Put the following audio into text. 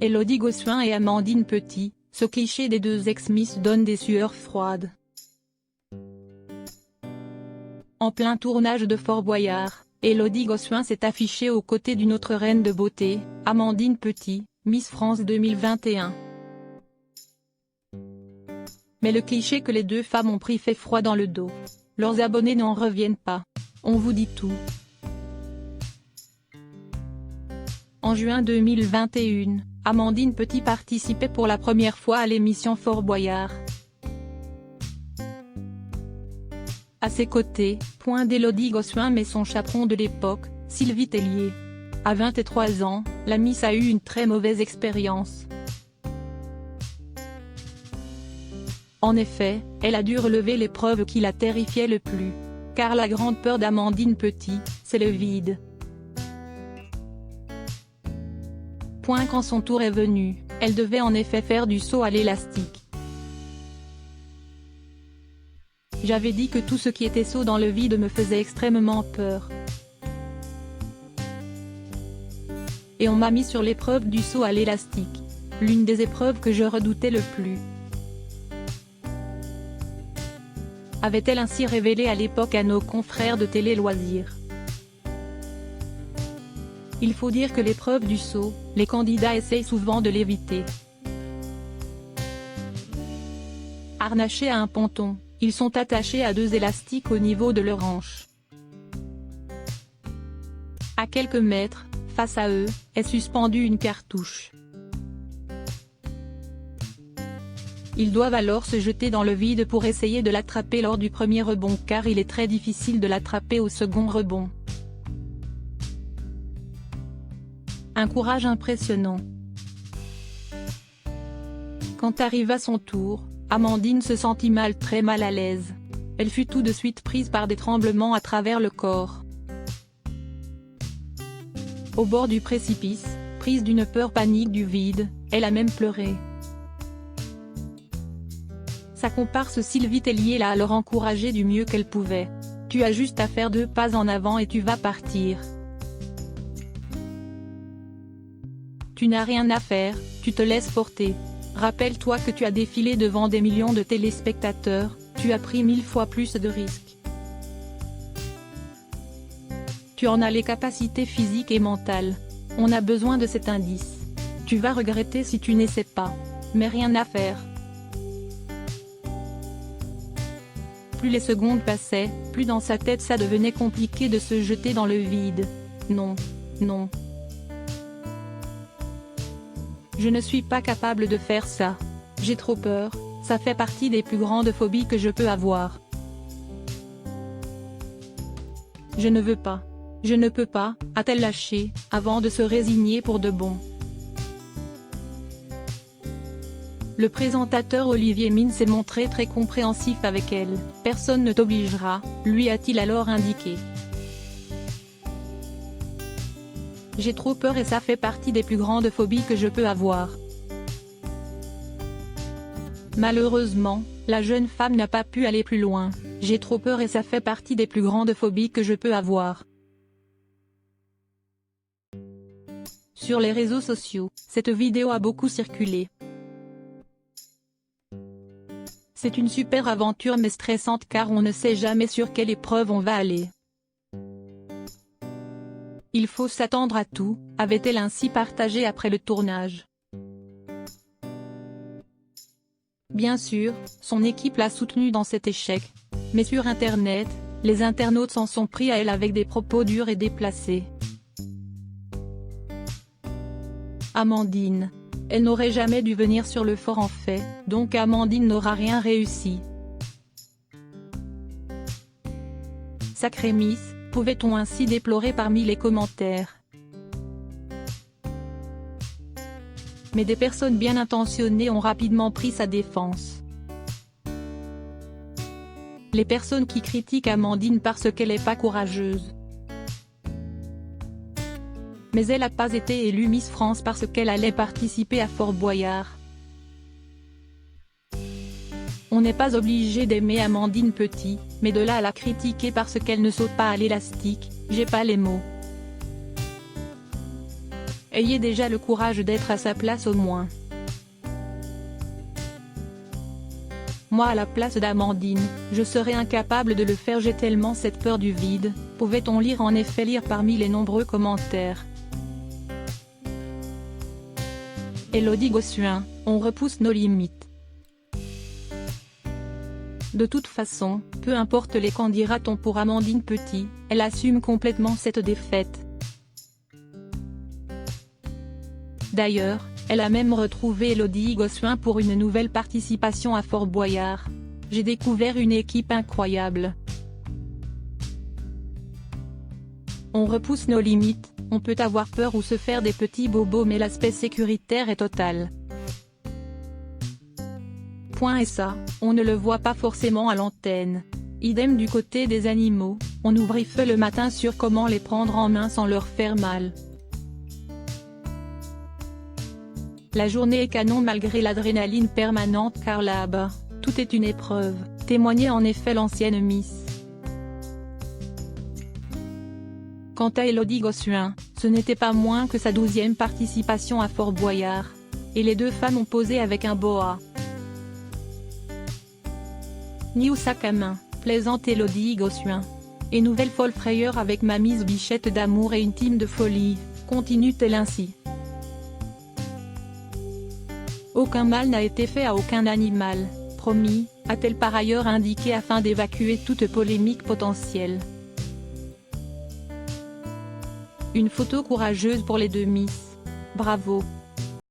Élodie Gossuin et Amandine Petit, ce cliché des deux ex-Miss donne des sueurs froides. En plein tournage de Fort Boyard, Élodie Gossuin s'est affichée aux côtés d'une autre reine de beauté, Amandine Petit, Miss France 2021. Mais le cliché que les deux femmes ont pris fait froid dans le dos. Leurs abonnés n'en reviennent pas. On vous dit tout. En juin 2021, Amandine Petit participait pour la première fois à l'émission Fort Boyard. À ses côtés, point d'Élodie Gossuin mais son chaperon de l'époque, Sylvie Tellier. À 23 ans, la Miss a eu une très mauvaise expérience. En effet, elle a dû relever l'épreuve qui la terrifiait le plus. Car la grande peur d'Amandine Petit, c'est le vide. Point quand son tour est venu, elle devait en effet faire du saut à l'élastique. J'avais dit que tout ce qui était saut dans le vide me faisait extrêmement peur. Et on m'a mis sur l'épreuve du saut à l'élastique. L'une des épreuves que je redoutais le plus. Avait-elle ainsi révélé à l'époque à nos confrères de Télé Loisirs. Il faut dire que l'épreuve du saut, les candidats essayent souvent de l'éviter. Harnachés à un ponton, ils sont attachés à deux élastiques au niveau de leur hanche. À quelques mètres, face à eux, est suspendue une cartouche. Ils doivent alors se jeter dans le vide pour essayer de l'attraper lors du premier rebond car il est très difficile de l'attraper au second rebond. Un courage impressionnant. Quand arriva son tour, Amandine se sentit très mal à l'aise. Elle fut tout de suite prise par des tremblements à travers le corps. Au bord du précipice, prise d'une peur panique du vide, elle a même pleuré. Sa comparse Sylvie Tellier l'a alors encouragée du mieux qu'elle pouvait. « Tu as juste à faire 2 pas en avant et tu vas partir. Tu n'as rien à faire, tu te laisses porter. Rappelle-toi que tu as défilé devant des millions de téléspectateurs, tu as pris 1000 fois plus de risques. Tu en as les capacités physiques et mentales. On a besoin de cet indice. Tu vas regretter si tu n'essaies pas. Mais rien à faire. » Plus les secondes passaient, plus dans sa tête ça devenait compliqué de se jeter dans le vide. Non, non. Je ne suis pas capable de faire ça. J'ai trop peur, ça fait partie des plus grandes phobies que je peux avoir. Je ne veux pas. Je ne peux pas, a-t-elle lâché, avant de se résigner pour de bon. Le présentateur Olivier Mine s'est montré très compréhensif avec elle. « Personne ne t'obligera », lui a-t-il alors indiqué. « J'ai trop peur et ça fait partie des plus grandes phobies que je peux avoir. » Malheureusement, la jeune femme n'a pas pu aller plus loin. « J'ai trop peur et ça fait partie des plus grandes phobies que je peux avoir. » Sur les réseaux sociaux, cette vidéo a beaucoup circulé. C'est une super aventure mais stressante car on ne sait jamais sur quelle épreuve on va aller. Il faut s'attendre à tout, avait-elle ainsi partagé après le tournage. Bien sûr, son équipe l'a soutenue dans cet échec. Mais sur Internet, les internautes s'en sont pris à elle avec des propos durs et déplacés. Amandine. Elle n'aurait jamais dû venir sur le fort en fait, donc Amandine n'aura rien réussi. Sacrée Miss, pouvait-on ainsi déplorer parmi les commentaires. Mais des personnes bien intentionnées ont rapidement pris sa défense. Les personnes qui critiquent Amandine parce qu'elle n'est pas courageuse. Mais elle n'a pas été élue Miss France parce qu'elle allait participer à Fort Boyard. On n'est pas obligé d'aimer Amandine Petit, mais de là à la critiquer parce qu'elle ne saute pas à l'élastique, j'ai pas les mots. ayez déjà le courage d'être à sa place au moins. Moi à la place d'Amandine, je serais incapable de le faire, j'ai tellement cette peur du vide, pouvait-on lire parmi les nombreux commentaires. Élodie Gossuin, on repousse nos limites. De toute façon, peu importe les qu'en dira-t-on pour Amandine Petit, elle assume complètement cette défaite. D'ailleurs, elle a même retrouvé Élodie Gossuin pour une nouvelle participation à Fort Boyard. J'ai découvert une équipe incroyable. On repousse nos limites, on peut avoir peur ou se faire des petits bobos mais l'aspect sécuritaire est total. Point et ça, on ne le voit pas forcément à l'antenne. Idem du côté des animaux, on ouvre feu le matin sur comment les prendre en main sans leur faire mal. La journée est canon malgré l'adrénaline permanente car là-bas, tout est une épreuve, témoignait en effet l'ancienne Miss. Quant à Élodie Gossuin, ce n'était pas moins que sa 12e participation à Fort Boyard. Et les deux femmes ont posé avec un boa. Ni au sac à main, plaisante Élodie Gossuin. Et nouvelle folle frayeur avec ma Miss Bichette d'amour et une team de folie, continue-t-elle ainsi. Aucun mal n'a été fait à aucun animal, promis, a-t-elle par ailleurs indiqué afin d'évacuer toute polémique potentielle. Une photo courageuse pour les deux Miss. Bravo.